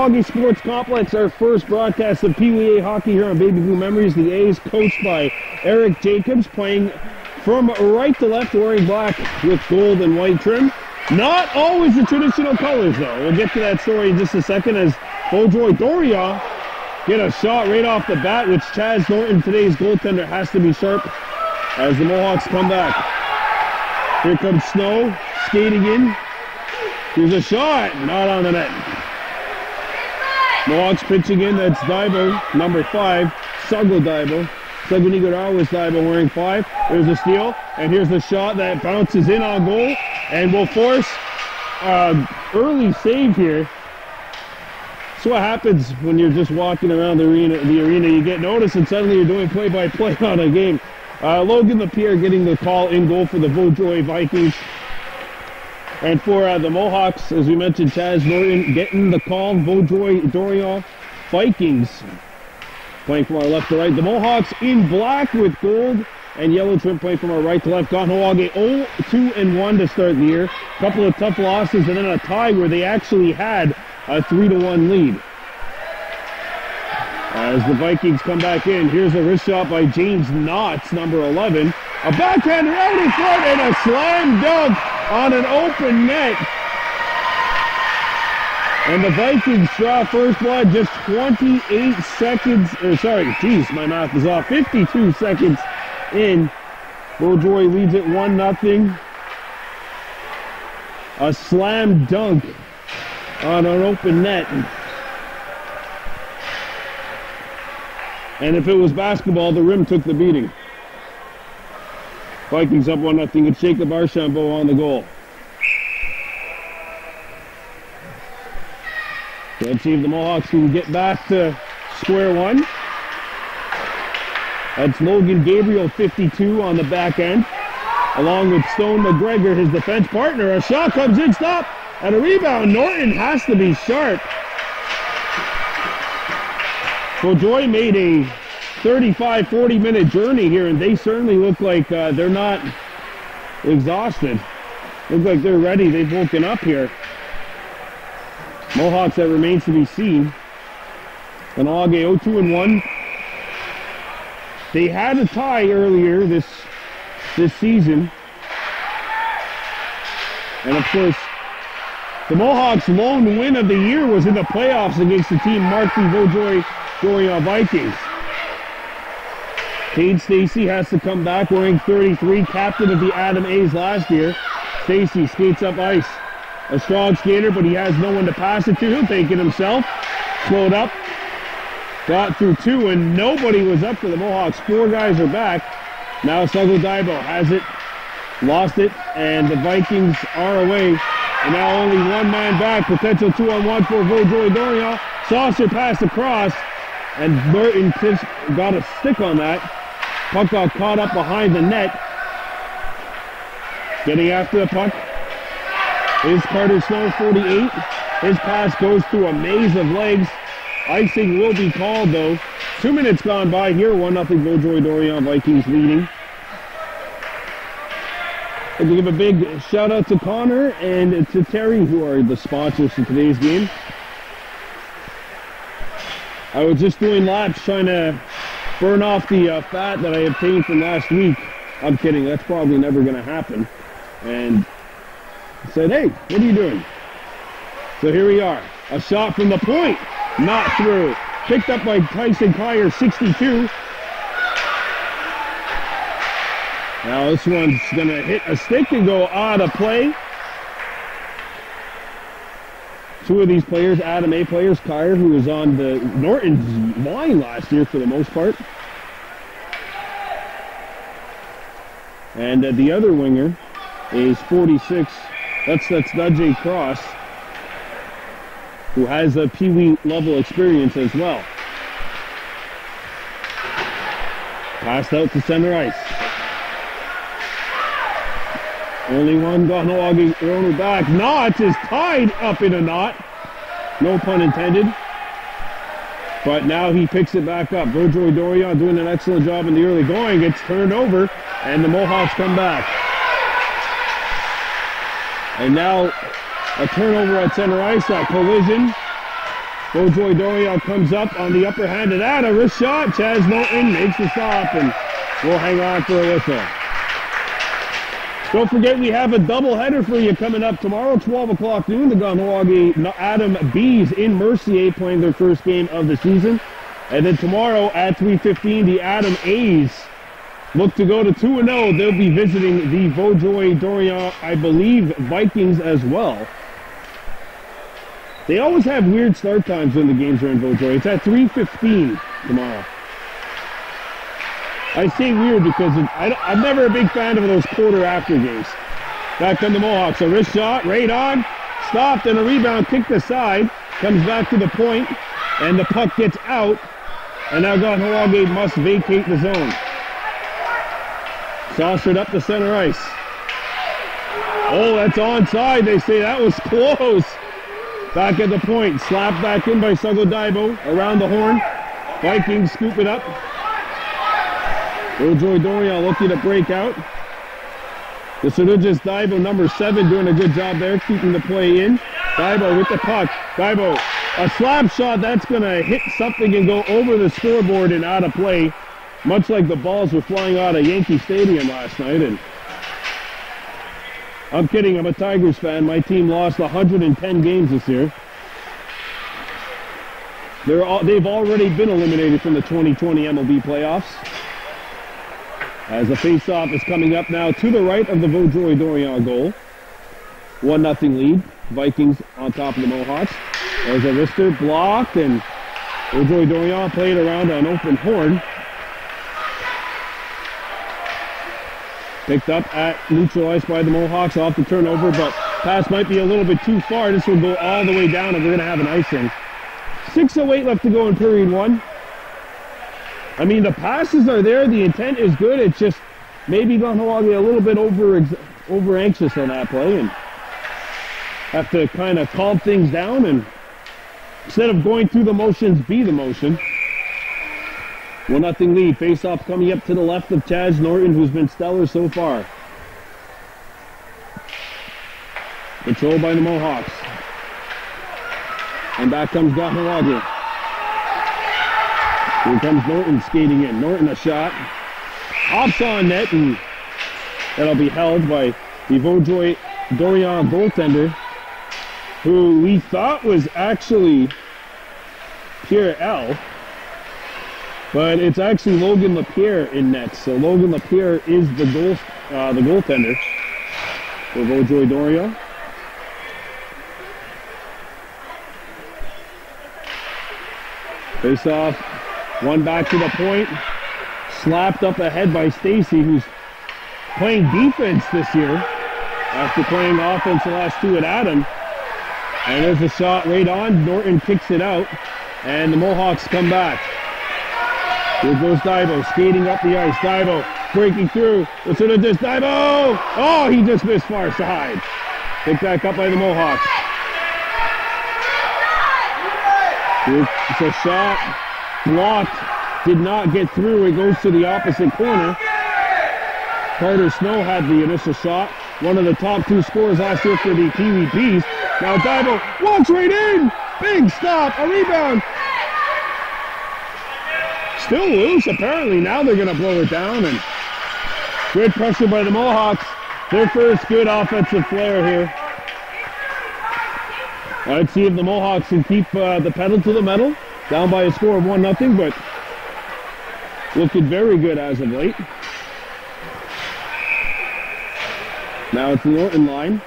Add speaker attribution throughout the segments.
Speaker 1: Kahnawake Sports Complex, our first broadcast of Pee Wee A hockey here on Baby Blue Memories. The A's coached by Eric Jacobs, playing from right to left, wearing black with gold and white trim. Not always the traditional colors, though. We'll get to that story in just a second as Vaudreuil Vikings get a shot right off the bat, which Chaz Norton, today's goaltender, has to be sharp as the Mohawks come back. Here comes Snow, skating in. Here's a shot, not on the net. Mohawks pitching in, that's Daibo, number 5, Sago Daibo. Sagunigarawa was Daibo wearing 5. There's a steal, and here's the shot that bounces in on goal and will force early save here. That's what happens when you're just walking around the arena. You get noticed and suddenly you're doing play-by-play on a game. Logan Lapierre getting the call in goal for the Vaudreuil Vikings. And for the Mohawks, as we mentioned, Chaz Norton getting the call. Vaudreuil Vikings playing from our left to right. The Mohawks in black with gold and yellow trim, playing from our right to left. Kahnawake 0-2-1 to start the year. A couple of tough losses and then a tie where they actually had a 3-1 lead. As the Vikings come back in, here's a wrist shot by James Knotts, number 11. A backhander out in front and a slam dunk on an open net. And the Vikings draw first blood just 28 seconds, or sorry, geez, my math is off. 52 seconds in. Vaudreuil leads it 1-0. A slam dunk on an open net. And if it was basketball, the rim took the beating. Vikings up 1-0. It's Jacob Archambault on the goal. Let's see if the Mohawks can get back to square one. That's Logan Gabriel, 52 on the back end, along with Stone McGregor, his defense partner. A shot comes in, stop, and a rebound. Norton has to be sharp. Vaudreuil made a 35-40 minute journey here, and they certainly look like they're not exhausted. Look like they're ready. They've woken up here. Mohawks, that remains to be seen. Kahnawake 0-2-1. They had a tie earlier this season. And of course, the Mohawks' lone win of the year was in the playoffs against the team marked the Vaudreuil Vikings. Cade Stacy has to come back wearing 33, captain of the Adam A's last year. Stacy skates up ice. A strong skater, but he has no one to pass it to. He'll take it himself. Slowed up. Got through 2, and nobody was up for the Mohawks. 4 guys are back. Now Sago Daibo has it. Lost it, and the Vikings are away. And now only one man back. Potential 2-on-1 for Vaudreuil Vikings. Saucer pass across, and Burton got a stick on that. Puck got caught up behind the net. Getting after the puck is Carter Snow, 48. His pass goes through a maze of legs. Icing will be called, though. 2 minutes gone by here. 1-0 Vaudreuil Vikings leading. I'd like to give a big shout out to Connor and to Terry, who are the sponsors for today's game. I was just doing laps trying to burn off the fat that I obtained from last week. I'm kidding, that's probably never going to happen. And I said, hey, what are you doing? So here we are. A shot from the point, not through. Picked up by Tyson Kyer, 62. Now this one's going to hit a stick and go out of play. 2 of these players, Adam A players, Kyer, who was on the Norton's line last year for the most part. And the other winger is 46. That's Dudjay Cross, who has a Pee Wee level experience as well. Passed out to center ice. Only one Kahnawake thrown it back. Knotts is tied up in a knot. No pun intended. But now he picks it back up. Vaudreuil Vikings doing an excellent job in the early going. Gets turned over, and the Mohawks come back. And now a turnover at center ice, that collision. Vaudreuil Dorion comes up on the upper hand of that. A wrist shot. Chaz Norton makes the stop, and we'll hang on for a whistle. Don't forget, we have a doubleheader for you coming up tomorrow, 12 o'clock noon. The Kahnawake Adam Bees in Mercier playing their first game of the season. And then tomorrow at 3:15, the Adam A's look to go to 2-0. They'll be visiting the Vaudreuil Dorion, I believe, Vikings as well. They always have weird start times when the games are in Vaudreuil. It's at 3:15 tomorrow. I say weird because I'm never a big fan of those quarter after games. Back come the Mohawks. A wrist shot, right on, stopped, and a rebound kicked aside. Comes back to the point, and the puck gets out. And now Kahnawake must vacate the zone. Saucered up the center ice. Oh, that's onside. They say that was close. Back at the point. Slapped back in by Sagodaibo. Around the horn. Vikings scoop it up. Vaudreuil Dorion looking to break out. The Sadujas Daibo, number 7, doing a good job there, keeping the play in. Daibo with the puck. Daibo, a slap shot that's going to hit something and go over the scoreboard and out of play. Much like the balls were flying out of Yankee Stadium last night. And I'm kidding, I'm a Tigers fan. My team lost 110 games this year. They've already been eliminated from the 2020 MLB playoffs. As the face-off is coming up now to the right of the Vaudreuil Dorion goal. 1-0 lead. Vikings on top of the Mohawks. There's a wrister blocked, and Vaudreuil Dorion played around an open horn. Picked up at neutral ice by the Mohawks off the turnover, but pass might be a little bit too far. This will go all the way down, and we're going to have an icing. 6:08 left to go in period 1. I mean, the passes are there. The intent is good. It's just maybe Kahnawake a little bit over anxious on that play and have to kind of calm things down and instead of going through the motions, be the motion. 1-0 lead. Face-off coming up to the left of Chaz Norton, who's been stellar so far. Controlled by the Mohawks. And back comes Kahnawake. Here comes Norton skating in. Norton a shot. Hops on net, and that'll be held by the Vaudreuil Dorion goaltender, who we thought was actually Pierre L. But it's actually Logan Lapierre in net. So Logan Lapierre is the goaltender for Vaudreuil Dorion. Face off. One back to the point. Slapped up ahead by Stacy, who's playing defense this year after playing offense the last 2 at Adam. And there's a shot right on. Norton kicks it out. And the Mohawks come back. Here goes Daibo skating up the ice. Daibo breaking through. It's sort of just Daibo. Oh, he just missed far side. Picked back up by the Mohawks. It's a shot. Blocked, did not get through. It goes to the opposite corner. Carter Snow had the initial shot. One of the top 2 scorers last year for the Kiwi Bees. Now Daibo walks right in. Big stop, a rebound. Still loose, apparently. Now they're going to blow it down. And good pressure by the Mohawks. Their first good offensive flair here. Let's see if the Mohawks can keep the pedal to the metal. Down by a score of 1-0, but looking very good as of late. Now it's the Norton line.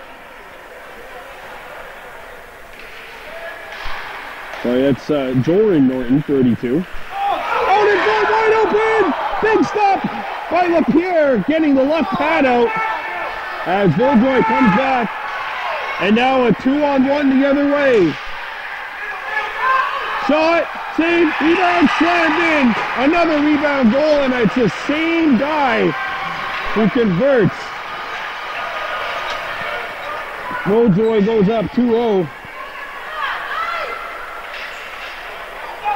Speaker 1: Sorry, that's Joran Norton, 32. Oh, it's going wide open! Big stop by Lapierre, getting the left pad out as Vaudreuil comes back. And now a 2-on-1 the other way. Shot, save, rebound, slammed in. Another rebound goal, and it's the same guy who converts. Vaudreuil goes up 2-0.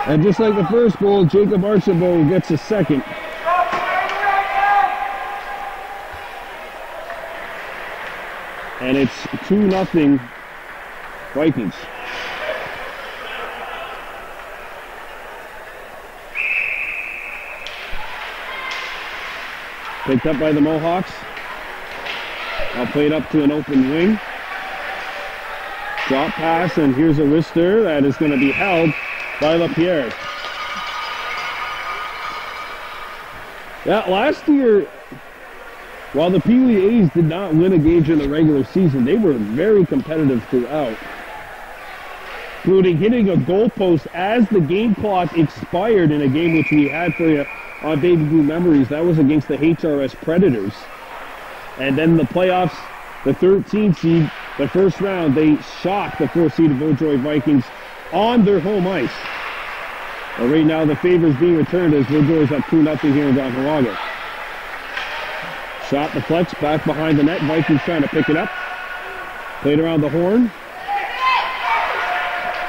Speaker 1: And just like the first goal, Jacob Archibald gets a second. And it's 2-0 Vikings. Picked up by the Mohawks. I'll play it up to an open wing. Drop pass, and here's a wrister that is going to be held by LaPierre. Yeah, last year, while the Pee Wee A's did not win a game in the regular season, they were very competitive throughout, including hitting a goalpost as the game clock expired in a game which we had for you on Baby Blue Memories. That was against the HRS Predators. And then the playoffs, the 13th seed, the first round, they shocked the 4th seed of Vaudreuil Vikings on their home ice. Well, right now, the favor is being returned as Vaudreuil's up 2-0 here in Kahnawake. Shot deflects back behind the net. Vikings trying to pick it up. Played around the horn.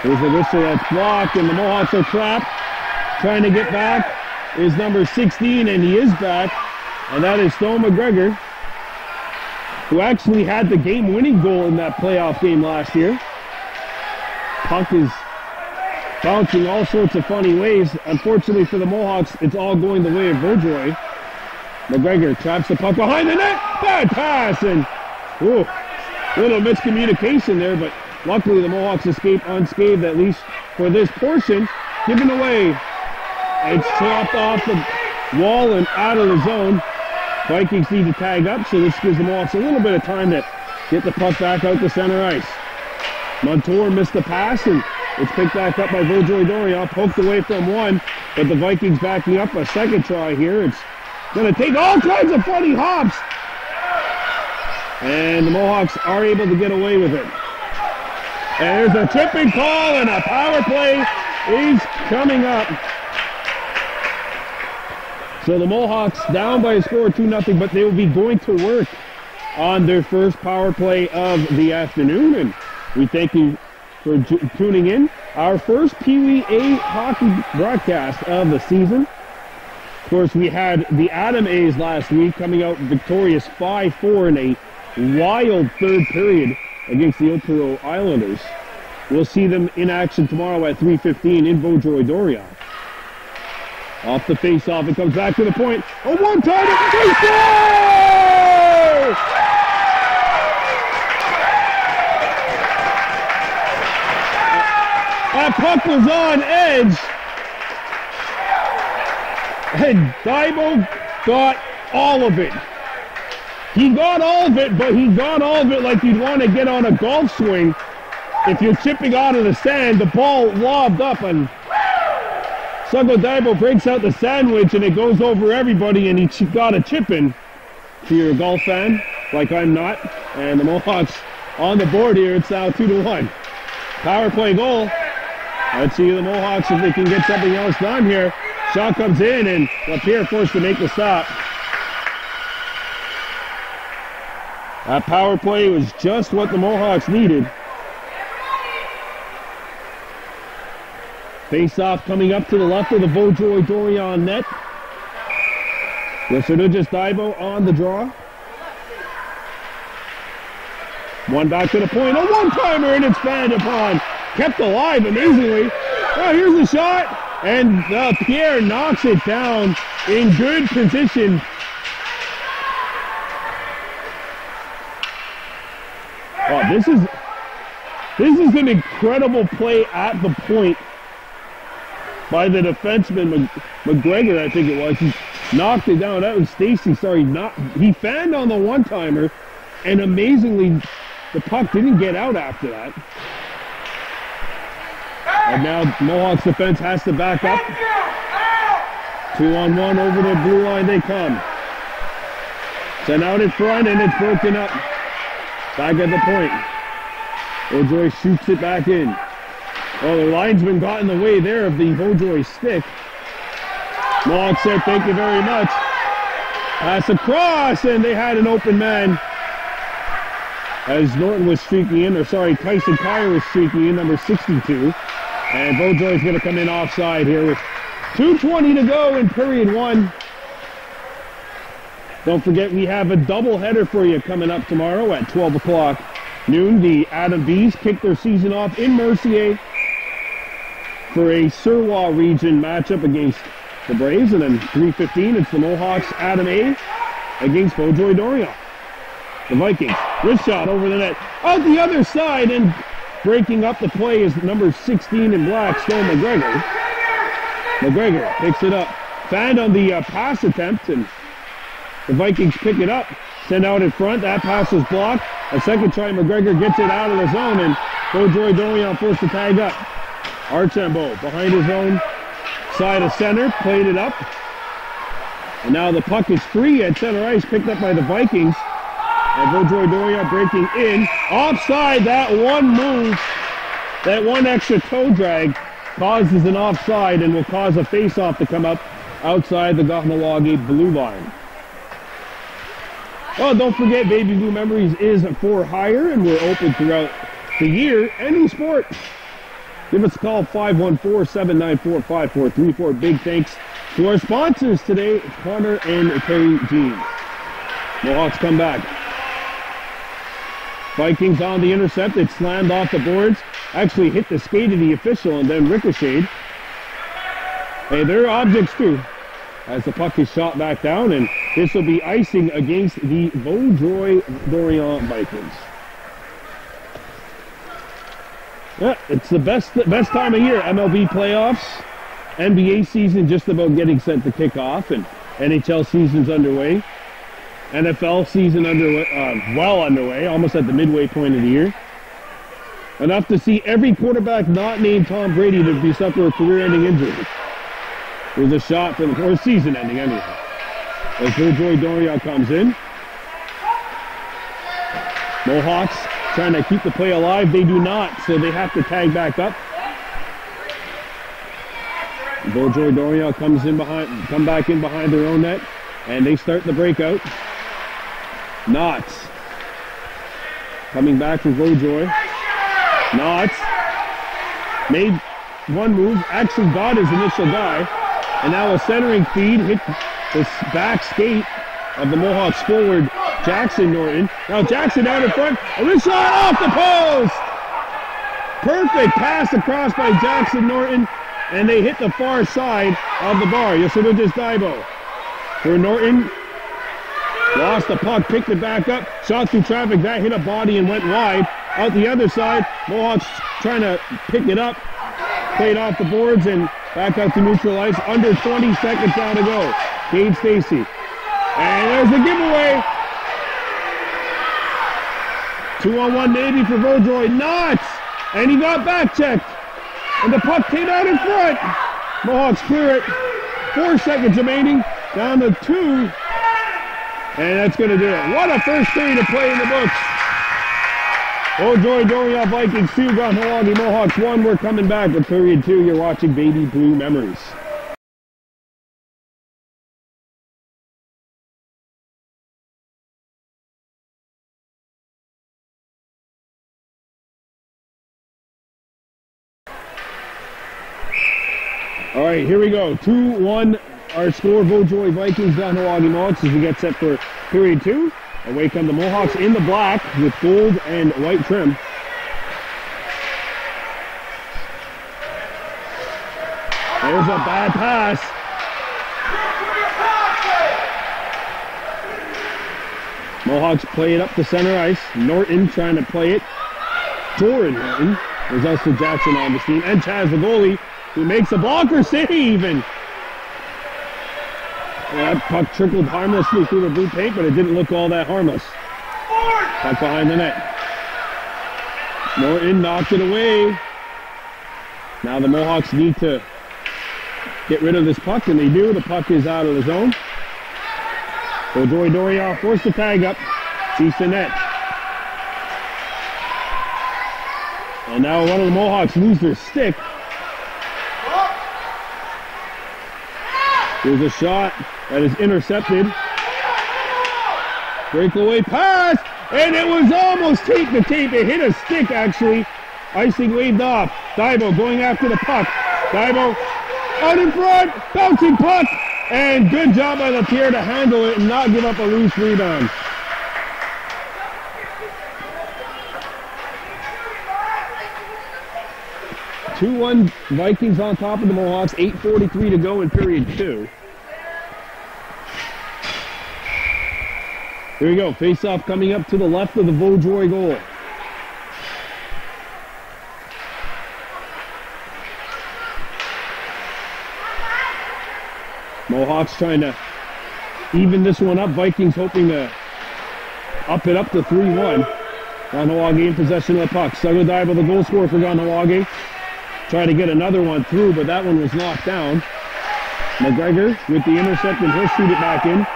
Speaker 1: There's a whistle that's blocked, and the Mohawks are trapped. Trying to get back is number 16, and he is back. And that is Stone McGregor, who actually had the game-winning goal in that playoff game last year. Puck is bouncing all sorts of funny ways. Unfortunately for the Mohawks, it's all going the way of Vaudreuil. McGregor traps the puck behind the net. Bad pass, and little miscommunication there, but luckily the Mohawks escape unscathed, at least for this portion. Given away. It's chopped off the wall and out of the zone. Vikings need to tag up, so this gives the Mohawks a little bit of time to get the puck back out to center ice. Montour missed the pass, and it's picked back up by Vaudreuil-Dorion, poked away from one, but the Vikings backing up a second try here. It's going to take all kinds of funny hops, and the Mohawks are able to get away with it. And there's a tripping call, and a power play is coming up. So the Mohawks down by a score of 2-0, but they will be going to work on their first power play of the afternoon. And we thank you for tuning in. Our first Pee Wee A hockey broadcast of the season. Of course, we had the Adam A's last week coming out victorious 5-4 in a wild third period against the Opero Islanders. We'll see them in action tomorrow at 3:15 in Vaudreuil-Dorion. Off the face-off, it comes back to the point. A one-timer, they score! That puck was on edge. And Daibo got all of it. He got all of it, but he got all of it like you'd want to get on a golf swing. If you're chipping out of the sand, the ball lobbed up, and Sugo Daibo breaks out the sandwich, and it goes over everybody, and he got a chip in. If you're a golf fan, like I'm not, and the Mohawks on the board here, it's now 2-1. Power play goal. Let's see the Mohawks if they can get something else done here. Shot comes in, and LaPierre forced to make the stop. That power play was just what the Mohawks needed. Face-off coming up to the left of the Vaudreuil-Dorion net. Just Daibo on the draw. One back to the point. A one-timer, and it's fanned upon. Kept alive amazingly. Oh, here's the shot. And Pierre knocks it down in good position. Oh, this is an incredible play at the point by the defenseman, McGregor, I think it was. He knocked it down. That was Stacy, he fanned on the one-timer, and amazingly, the puck didn't get out after that. And now Mohawks defense has to back up. 2-on-1 over the blue line they come. Sent out in front, and it's broken up. Back at the point. Vaudreuil shoots it back in. Oh, the linesman got in the way there of the Vaudreuil stick. Mohawks said, thank you very much. Pass across, and they had an open man. As Norton was streaking in, Tyson Kyer was streaking in, number 62. And Vaudreuil's going to come in offside here with 2:20 to go in period one. Don't forget, we have a doubleheader for you coming up tomorrow at 12 o'clock noon. The Adam Bees kick their season off in Mercier for a Surwa region matchup against the Braves. And then 3:15, it's the Mohawks Adam A against Vaudreuil Dorion. The Vikings, wrist shot over the net. Out the other side, and breaking up the play is number 16 in black, Stone McGregor. McGregor picks it up. Fanned on the pass attempt, and the Vikings pick it up. Send out in front. That pass was blocked. A second try, McGregor gets it out of the zone, and Vaudreuil Dorion forced to tag up. Archambault behind his own side of center, played it up. And now the puck is free at center ice, picked up by the Vikings. And Vaudreuil Dorion breaking in. Offside, that one move, that one extra toe drag causes an offside and will cause a face-off to come up outside the Kahnawake blue line. Oh, don't forget, Baby Blue Memories is for hire, and we're open throughout the year. Any sport. Give us a call, 514-794-5434. Big thanks to our sponsors today, Connor and Terry Jean. Mohawks come back. Vikings on the intercept. It slammed off the boards. Actually hit the skate of the official and then ricocheted. Hey, they're objects too, as the puck is shot back down, and this will be icing against the Vaudreuil Dorion Vikings. Yeah, it's the best time of year. MLB playoffs, NBA season just about getting set to kick off, and NHL season's underway. NFL season well underway, almost at the midway point of the year. Enough to see every quarterback not named Tom Brady to be suffer a career-ending injury. There's a shot for the, or season-ending anyway. As Vaudreuil Dorion comes in. Mohawks trying to keep the play alive. They do not, so they have to tag back up. Vaudreuil Dorion come back in behind their own net, and they start the breakout. Knotts coming back for Vaudreuil. Knotts made one move, actually got his initial guy, and now a centering feed hit the back skate of the Mohawks forward, Jackson Norton. Now Jackson out in front, a wrist shot off the post! Perfect pass across by Jackson Norton, and they hit the far side of the bar. Yoselutis Daibo for Norton. Lost the puck, picked it back up, shot through traffic, that hit a body and went wide. Out the other side, Mohawks trying to pick it up, played off the boards and back out to neutral ice. Under 20 seconds now to go. Gabe Stacy. And there's the giveaway. 2-on-1 Navy for Vaudreuil. Knotts! And he got back checked. And the puck came out in front. Mohawks clear it. 4 seconds remaining. Down to 2. And that's going to do it. What a first period of play in the books. Vaudreuil Dorion Vikings 2, Kahnawake Mohawks 1. We're coming back with period 2. You're watching Baby Blue Memories. All right, here we go. 2-1. Our score, Vaudreuil Vikings, Kahnawake Mohawks, as we get set for period 2. Away come the Mohawks in the black with gold and white trim. There's a bad pass. Mohawks play it up to center ice. Norton trying to play it. Jordan Norton. There's also Jackson on the team. And Chaz, the goalie, who makes a blocker save. And that puck trickled harmlessly through the blue paint, but it didn't look all that harmless. Puck behind the net. Norton knocked it away. Now the Mohawks need to get rid of this puck, and they do. The puck is out of the zone. Vaudreuil Dorion forced the tag up. Sees the net. And now one of the Mohawks lose their stick. There's a shot that is intercepted. Breakaway pass, and it was almost tape to tape. It hit a stick, actually. Icing waved off. Daibo going after the puck. Daibo out in front, bouncing puck, and good job by LaPierre to handle it and not give up a loose rebound. Two-1 Vikings on top of the Mohawks. 8:43 to go in period 2. Here we go. Face-off coming up to the left of the Vaudreuil goal. Mohawks trying to even this one up. Vikings hoping to up it up to 3-1. Kahnawake in possession of the puck. Sagodaiba, the goal scorer for Kahnawake. Trying to get another one through, but that one was knocked down. McGregor with the intercept, and he'll shoot it back in.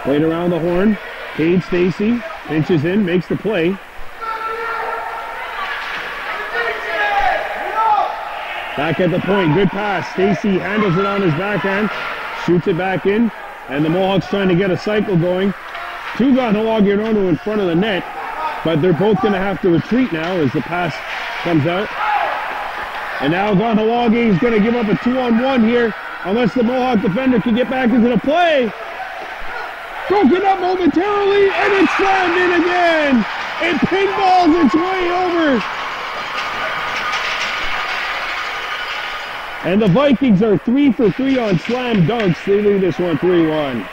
Speaker 1: Played around the horn. Cade Stacy pinches in, makes the play. Back at the point, good pass. Stacy handles it on his backhand, shoots it back in, and the Mohawks trying to get a cycle going. Two Kahnawake and Ono in front of the net, but they're both going to have to retreat now as the pass comes out. And now Kahnawake is going to give up a 2-on-1 here, unless the Mohawk defender can get back into the play. Broken up momentarily, and it's slammed in again. It pinballs its way over. And the Vikings are 3 for 3 on slam dunks. They lead this one 3-1.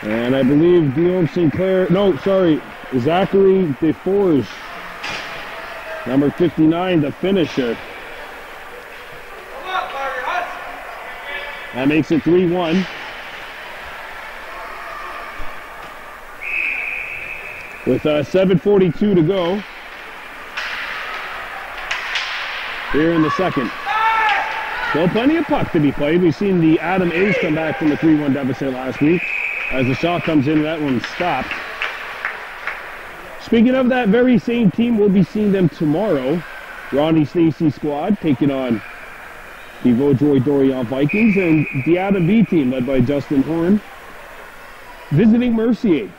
Speaker 1: And I believe Guillaume Sinclair, no, sorry, Zachary Deforge, number 59, the finisher. That makes it 3-1. With 7:42 to go here in the second. Still plenty of puck to be played. We've seen the Adam A's come back from the 3-1 deficit last week. As the shot comes in, that one's stopped. Speaking of that very same team, we'll be seeing them tomorrow. Ronnie Stacy squad taking on the Vaudreuil Vikings, and the Adam B team led by Justin Horn visiting Mercier.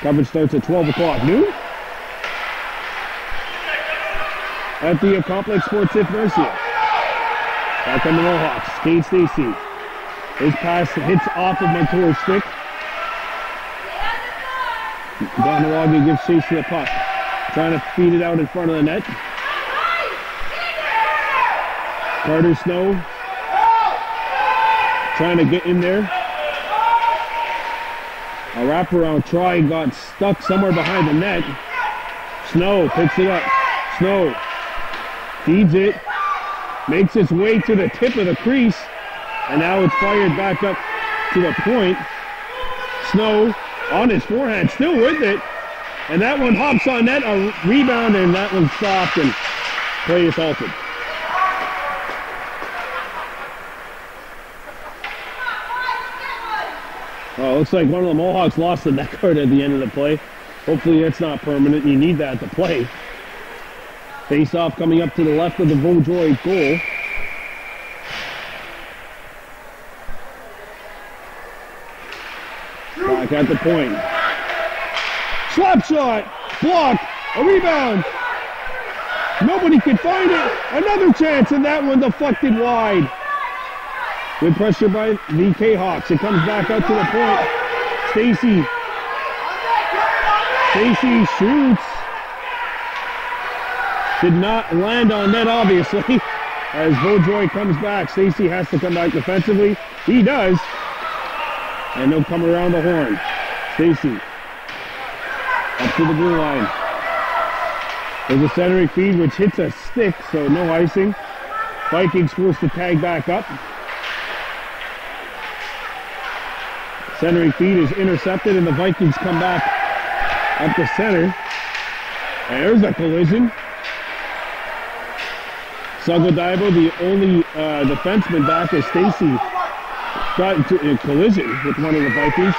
Speaker 1: Coverage starts at 12 o'clock noon at the Complex Sports Mercier. Back on the Mohawks, Cade Stacy. His pass hits off of Montour's stick. Kahnawake gives chase to the puck. Trying to feed it out in front of the net. Carter Snow trying to get in there. A wraparound try got stuck somewhere behind the net. Snow picks it up. Snow feeds it. Makes its way to the tip of the crease. And now it's fired back up to the point. Snow on his forehand, still with it. And that one hops on net, a rebound, and that one's stopped, and play is halted. Well, looks like one of the Mohawks lost the net guard at the end of the play. Hopefully it's not permanent. You need that to play. Face-off coming up to the left of the Vaudreuil goal. Back at the point. Slap shot, block, a rebound. Nobody can find it. Another chance, and that one deflected wide. Good pressure by the K-Hawks. It comes back out to the point. Stacy shoots. Did not land on net, obviously. As Vaudreuil comes back, Stacy has to come back defensively. He does. And they'll come around the horn. Stacy up to the blue line. There's a centering feed which hits a stick, so no icing. Vikings forced to tag back up. Centering feed is intercepted, and the Vikings come back up the center. And there's a collision. Sagodaiba, the only defenseman back, as Stacy got into a collision with one of the Vikings.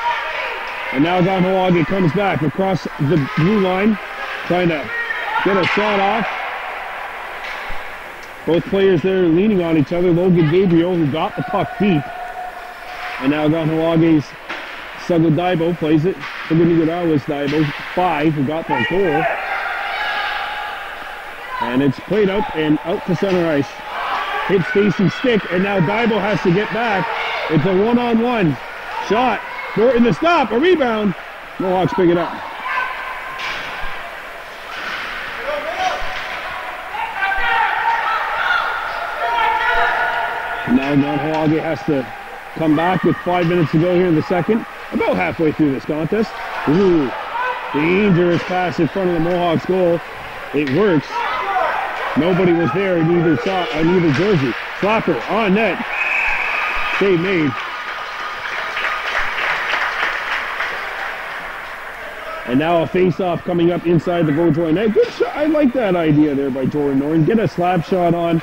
Speaker 1: And now Kahnawake comes back across the blue line, trying to get a shot off. Both players there leaning on each other. Logan Gabriel, who got the puck deep. And now Kahnawake's Sagodaiba plays it. Sagonigarawa's Daibo, 5, who got the goal. And it's played up and out to center ice. Hits Stacy's stick, and now Daibo has to get back. It's a one-on-one shot. In the stop, a rebound. Mohawks pick it up. Now Kahnawake has to come back with 5 minutes to go here in the second. About halfway through this contest. Ooh, dangerous pass in front of the Mohawks goal. It works. Nobody was there in either jersey. Slapper on net. Save made. And now a face-off coming up inside the Vaudreuil net. Good shot. I like that idea there by Jordan Norton. Get a slap shot on.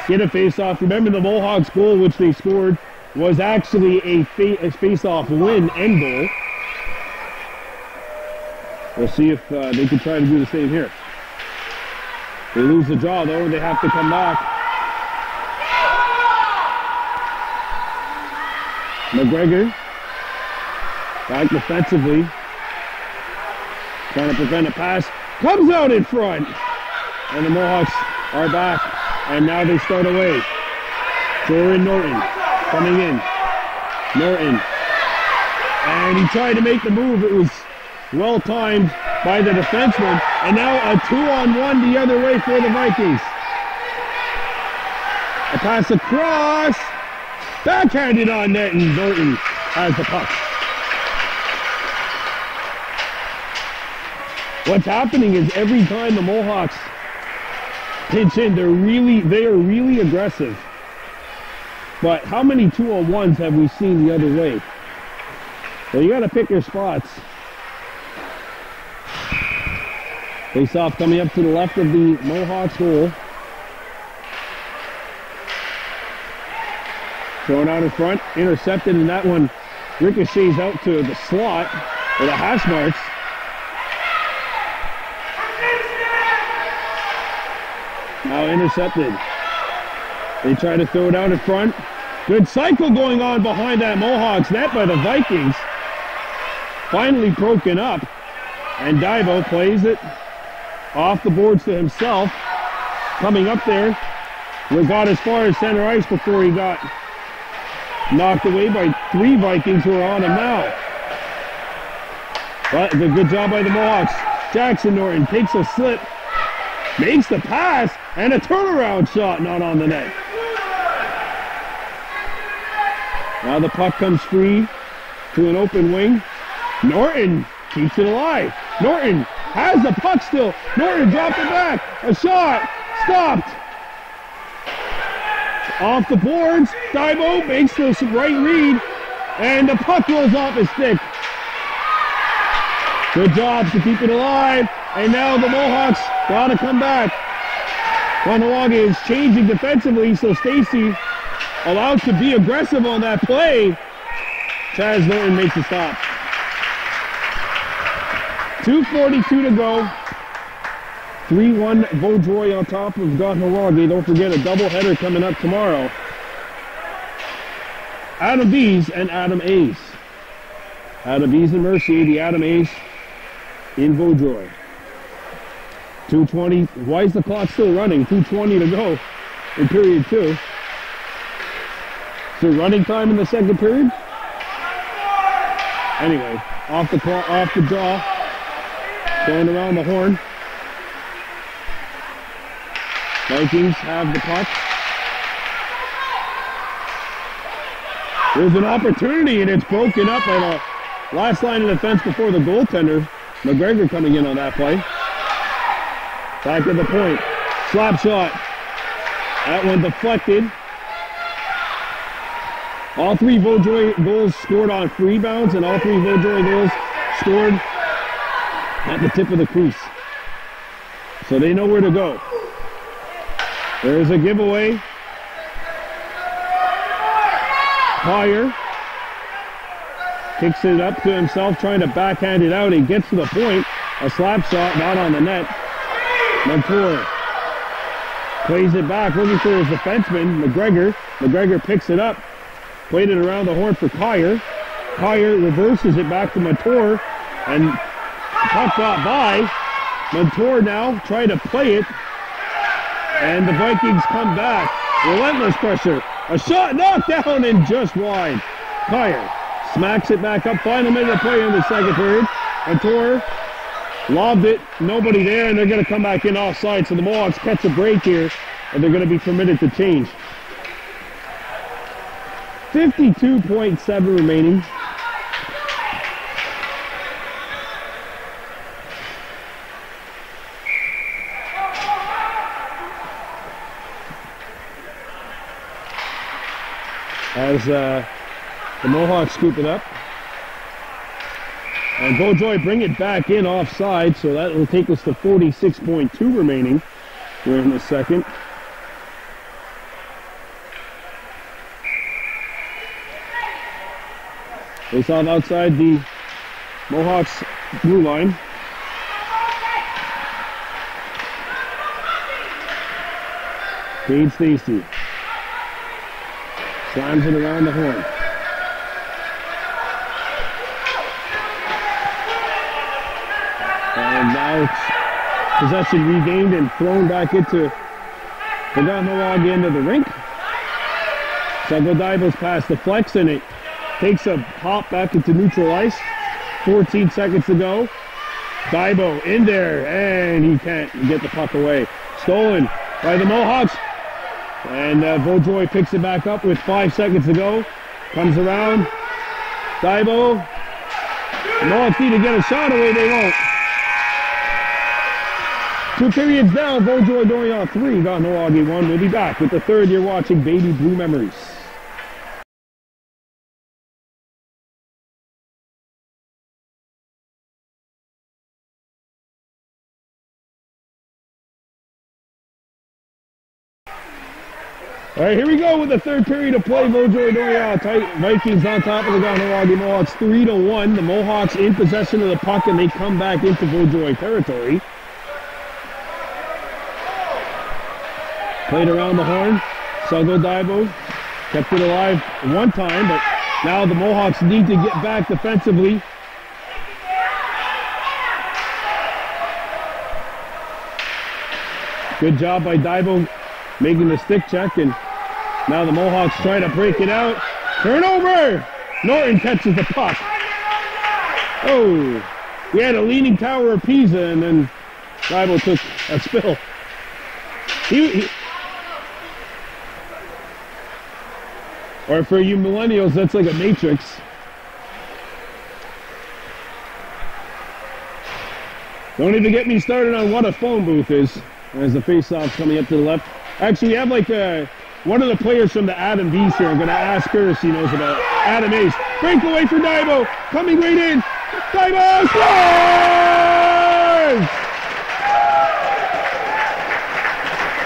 Speaker 1: Get a face-off. Remember the Mohawks goal, which they scored, was actually a face-off win end goal. We'll see if they can try to do the same here. They lose the draw, though, and they have to come back. McGregor back defensively. Trying to prevent a pass. Comes out in front. And the Mohawks are back. And now they start away. Jordan Norton coming in. Norton. And he tried to make the move. It was well timed by the defenseman. And now a 2-on-1 the other way for the Vikings. A pass across. Backhanded on net, and Norton has the puck. What's happening is every time the Mohawks pinch in, they are really aggressive. But how many 2-on-1s have we seen the other way? So you got to pick your spots. Face off coming up to the left of the Mohawks goal. Thrown out in front, intercepted, and that one ricochets out to the slot or the hash marks. Now intercepted. They try to throw it out in front. Good cycle going on behind that Mohawks net by the Vikings. Finally broken up. And Divo plays it off the boards to himself. Coming up there. We got as far as center ice before he got knocked away by 3 Vikings who are on him now. But a good job by the Mohawks. Jackson Norton takes a slip. Makes the pass, and a turnaround shot not on the net. Now the puck comes free to an open wing. Norton keeps it alive. Norton has the puck still. Norton dropped it back. A shot. Stopped. Off the boards. Divo makes the right read, and the puck rolls off his stick. Good job to keep it alive. And now the Mohawks got to come back. Kahnawake is changing defensively, so Stacy allowed to be aggressive on that play. Chaz Norton makes the stop. 2:42 to go. 3-1 Vaudreuil on top of Kahnawake. Don't forget a doubleheader coming up tomorrow. Adam B's and Adam A's. Adam B's in Mercier, the Adam A's in Vaudreuil. 2:20. Why is the clock still running? 2:20 to go in period 2. Is there running time in the second period? Anyway, off the draw. Going around the horn. Vikings have the puck. There's an opportunity, and it's broken up by the last line of defense before the goaltender. McGregor coming in on that play. Back at the point. Slap shot. That one deflected. All 3 Vaudreuil goals scored on rebounds, and all 3 Vaudreuil goals scored at the tip of the crease. So they know where to go. There's a giveaway. Collier kicks it up to himself, trying to backhand it out. He gets to the point. A slap shot, not on the net. Montour plays it back, looking for his defenseman, McGregor. McGregor picks it up. Played it around the horn for Collier. Collier reverses it back to Montour, and puck got by. Montour now trying to play it, and the Vikings come back. Relentless pressure. A shot knocked down and just wide. Collier smacks it back up. Final minute of play in the second period. Montour lobbed it. Nobody there, and they're going to come back in offside. So the Mohawks catch a break here, and they're going to be permitted to change. 52.7 remaining. As the Mohawks scoop it up. And Vaudreuil bring it back in offside, so that will take us to 46.2 remaining here in the second. Face off outside the Mohawks blue line. Cade Stacy slams it around the horn. And now it's possession regained and thrown back into the Kahnawake end of the rink. Sagodaibo's pass the flex, and it takes a hop back into neutral ice. 14 seconds to go. Daibo in there, and he can't get the puck away. Stolen by the Mohawks. And Vaudreuil picks it back up with 5 seconds to go. Comes around. Daibo. The Mohawks need to get a shot away. They won't. 2 periods down. Vaudreuil going on 3. Kahnawake 1. We'll be back with the third. You're watching Baby Blue Memories. All right, here we go with the third period of play. Vaudreuil tight. Vikings on top of the Kahnawake Mohawks 3-1. The Mohawks in possession of the puck, and they come back into Vaudreuil territory. Played around the horn. Sagodaibo kept it alive one time, but now the Mohawks need to get back defensively. Good job by Daibo making the stick check, and now the Mohawks try to break it out. Turnover! Norton catches the puck. Oh, we had a leaning tower of Pisa, and then Daibo took a spill. Or for you millennials, that's like a matrix. Don't even get me started on what a phone booth is, as the face-off's coming up to the left. Actually, we have like one of the players from the Adam B's here. I'm going to ask her if she knows about Adam A's. Breakaway for Daibo. Coming right in. Daibo scores!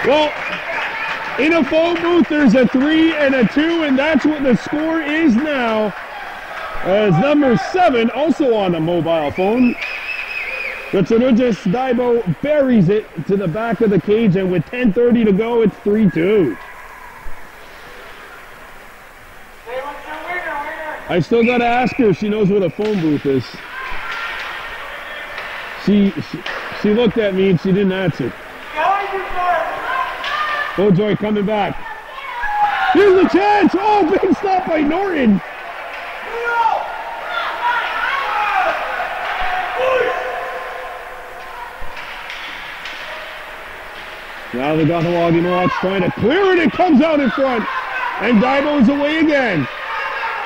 Speaker 1: Well, in a phone booth, there's a 3 and a 2, and that's what the score is now. As number 7, also on a mobile phone. Gutierrez Daibo buries it to the back of the cage, and with 10:30 to go, it's 3-2. I still got to ask her if she knows what a phone booth is. She looked at me and she didn't answer. Vaudreuil coming back. Here's the chance! Oh, big stop by Norton! Now the Kahnawake Mohawks trying to clear it. It comes out in front. And Daibo's away again.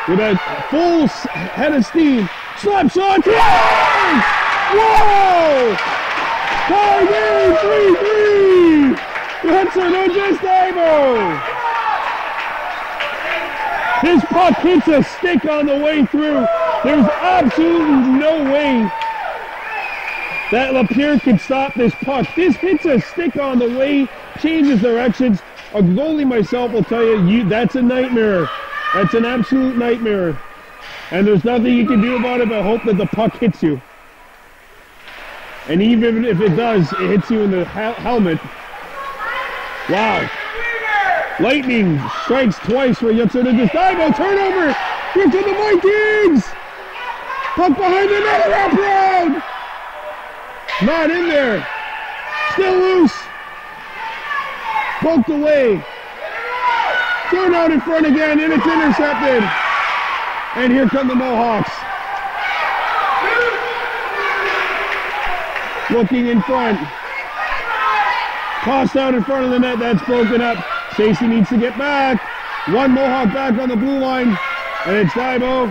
Speaker 1: With a full head of steam. Slap shot. Yes! Whoa! Tie game 3-3. Gutierrez Daibo. His puck hits a stick on the way through. There's absolutely no way that Lapierre can stop this puck. This hits a stick on the way, changes directions. A goalie myself will tell you, that's a nightmare. That's an absolute nightmare. And there's nothing you can do about it but hope that the puck hits you. And even if it does, it hits you in the helmet. Wow. Lightning strikes twice for Gutierrez Daibo. Turnover. Here to the Vikings. Puck behind the net. Wrap around. Not in there. Still loose. Poked away. Thrown out in front again, and it's intercepted. And here come the Mohawks. Looking in front. Tossed out in front of the net. That's broken up. Stacey needs to get back. One Mohawk back on the blue line, and it's Dibo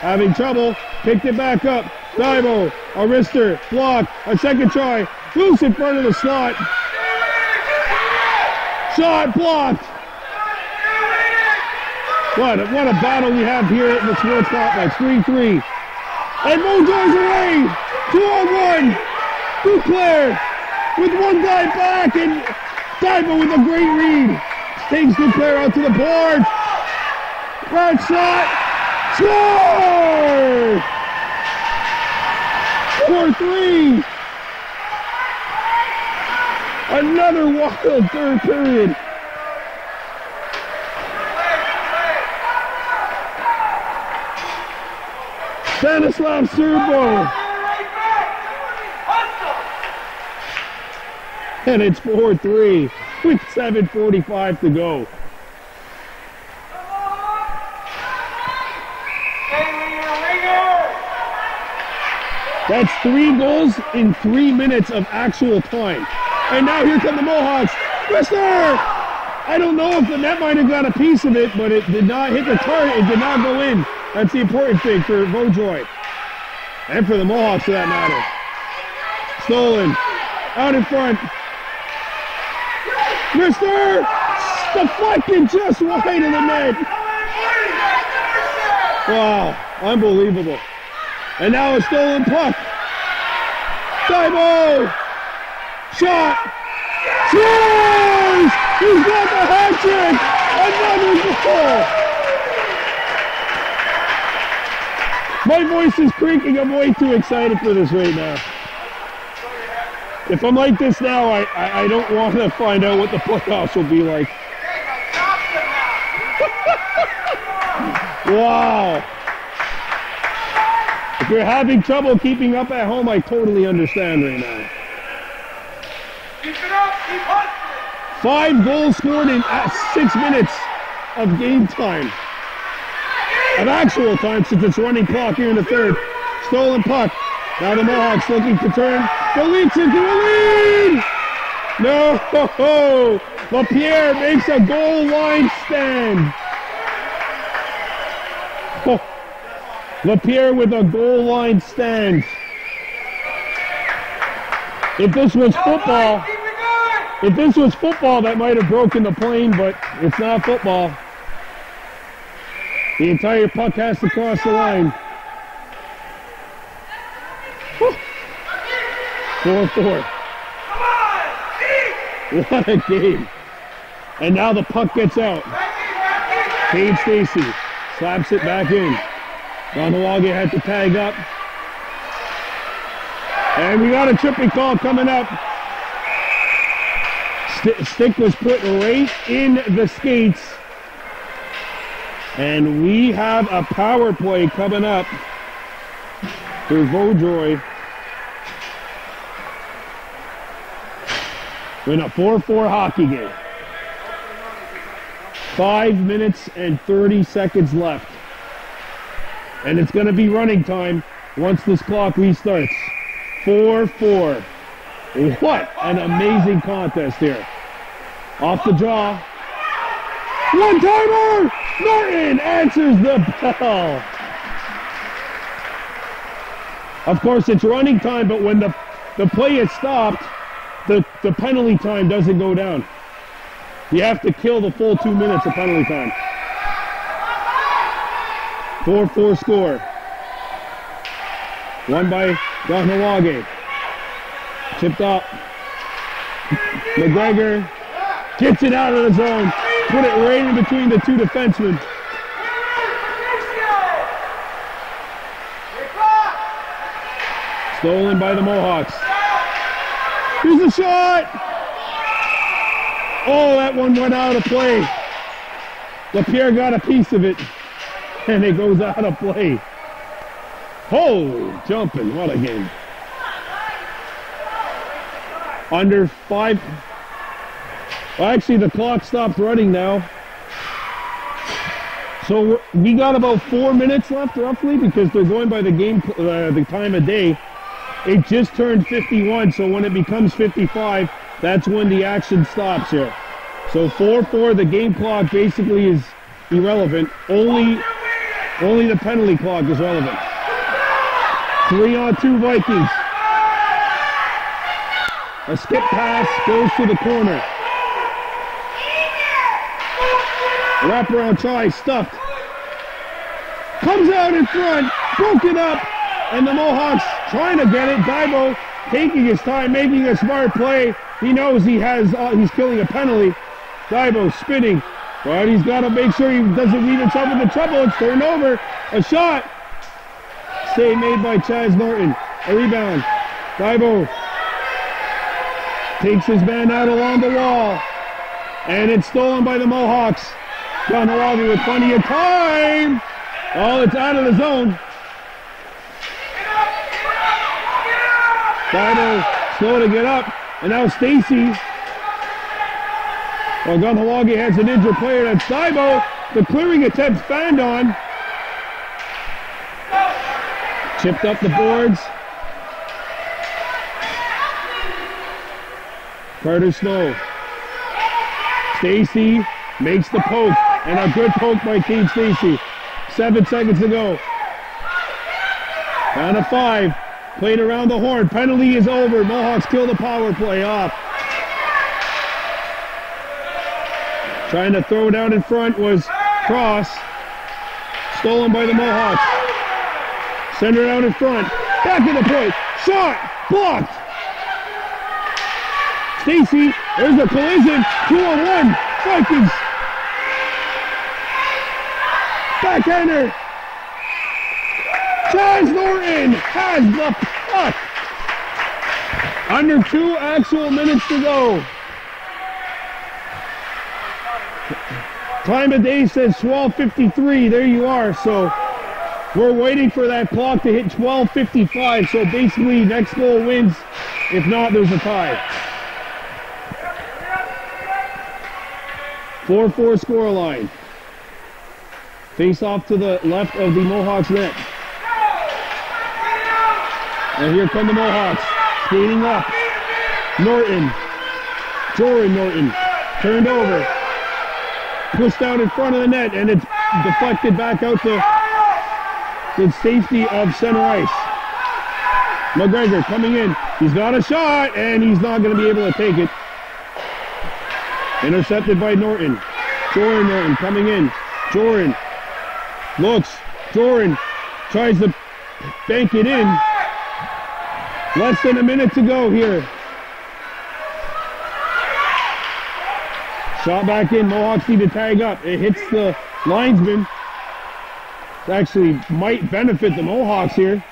Speaker 1: having trouble. Picked it back up. Dibo, a wrister, block, a second try, loose in front of the slot. Shot blocked. What a battle we have here at the Sports Complex. 3-3. And Vaudreuil's away. 2-on-1. Duclair with one guy back, and Dibo with a great read. Takes Duclair out to the board. Right shot. Score! 4-3. Another wild third period. Stanislav Serbo. And it's 4-3 with 7:45 to go. That's 3 goals in 3 minutes of actual time. And now here come the Mohawks. Mister! I don't know if the net might have got a piece of it, but it did not hit the target. It did not go in. That's the important thing for Vaudreuil. And for the Mohawks, for that matter. Stolen. Out in front. Mister! Deflected just wide of the net. Wow. Unbelievable. And now a stolen puck. Dibo! Shot! Scores! He's got the hat trick! Another goal! My voice is creaking. I'm way too excited for this right now. If I'm like this now, I don't want to find out what the playoffs will be like. Wow. If you're having trouble keeping up at home, I totally understand right now. Keep it up, keep hustling. 5 goals scored in 6 minutes of game time. Of actual time, since it's running clock here in the third. Stolen puck. Now the Mohawks looking to turn. The leaks into a lead! No! LaPierre makes a goal line stand. Oh. LaPierre with a goal line stand. If this was football, that might have broken the plane, but it's not football. The entire puck has to cross the line. 4-4. What a game. And now the puck gets out. Cade Stacy slaps it back in. Kahnawake had to tag up. And we got a tripping call coming up. Stick was put right in the skates. And we have a power play coming up for Vaudreuil. In a 4-4 hockey game. 5 minutes and 30 seconds left. And it's going to be running time once this clock restarts. 4-4. What an amazing contest here. Off the draw. One-timer! Martin answers the bell. Of course, it's running time, but when the play is stopped, the penalty time doesn't go down. You have to kill the full 2 minutes of penalty time. 4-4 score. Won by Kahnawake. Chipped up. McGregor gets it out of the zone. Put it right in between the 2 defensemen. Stolen by the Mohawks. Here's a shot! Oh, that one went out of play. LaPierre got a piece of it, and it goes out of play. Holy jumping, what a game. Under 5. Well, actually, the clock stopped running now. So we got about 4 minutes left, roughly, because they're going by the game, the time of day. It just turned 51, so when it becomes 55, that's when the action stops here. So 4-4, the game clock basically is irrelevant. Only the penalty clock is relevant. 3-on-2 Vikings. A skip pass goes to the corner. Wraparound try, stuffed. Comes out in front, broken up, and the Mohawks trying to get it. Daibo taking his time, making a smart play. He knows he's killing a penalty. Daibo spinning, but he's got to make sure he doesn't leave himself into trouble. It's turned over. A shot. Save made by Chaz Norton. A rebound. Daibo takes his man out along the wall, and it's stolen by the Mohawks. Kahnawake with plenty of time. Oh, it's out of the zone. Daibo slow to get up, and now Stacy. Well, Kahnawake has an injured player. That's Daibo. The clearing attempt's found on. Chipped up the boards. Carter Snow. Stacy makes the poke, and a good poke by Kate Stacy. 7 seconds to go. Down to 5. Played around the horn. Penalty is over. Mohawks kill the power play off. Trying to throw it out in front was Cross. Stolen by the Mohawks. Send it out in front. Back to the point. Shot. Blocked. Stacy. There's a collision. 2-on-1. Vikings. Backhander. Chaz Norton has the puck. Under 2 actual minutes to go. Time of day says 12:53. There you are. So we're waiting for that clock to hit 12:55. So basically, next goal wins. If not, there's a tie. 4-4 scoreline. Face off to the left of the Mohawks net. And here come the Mohawks. Skating up. Norton. Jordan Norton. Turned over. Pushed out in front of the net, and it's deflected back out to the safety of center ice. McGregor coming in. He's got a shot, and he's not going to be able to take it. Intercepted by Norton. Jordan Norton coming in. Jordan looks. Jordan tries to bank it in. Less than a minute to go here. Shot back in. Mohawks need to tag up. It hits the linesman. It actually might benefit the Mohawks here.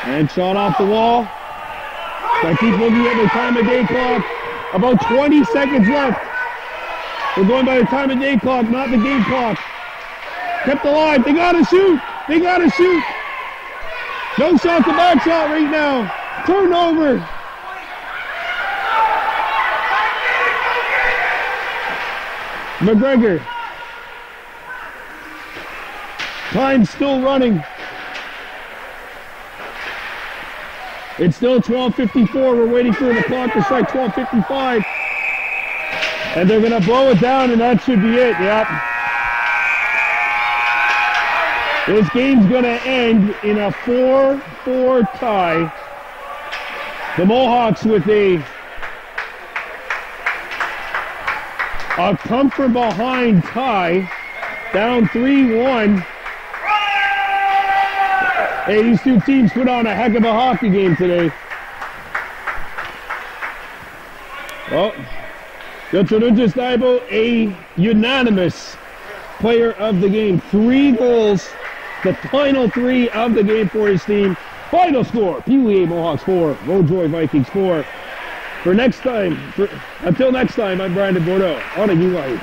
Speaker 1: And shot off the wall. I keep looking at the time of day clock. About 20 seconds left. We're going by the time of day clock, not the game clock. Kept alive. They gotta shoot. They gotta shoot. No shot to back shot right now. Turnover. McGregor. Time still running. It's still 12:54. We're waiting for the clock to strike 12:55. And they're going to blow it down, and that should be it. Yep. This game's going to end in a 4-4 tie. The Mohawks with a come from behind tie, down 3-1. Hey, these two teams put on a heck of a hockey game today. Well, Yotsunuchis Daibo, a unanimous player of the game. 3 goals, the final 3 of the game for his team. Final score, Pee-wee Mohawks 4, Vaudreuil Vikings 4. Until next time, I'm Brandon Bordeaux on a U-Line.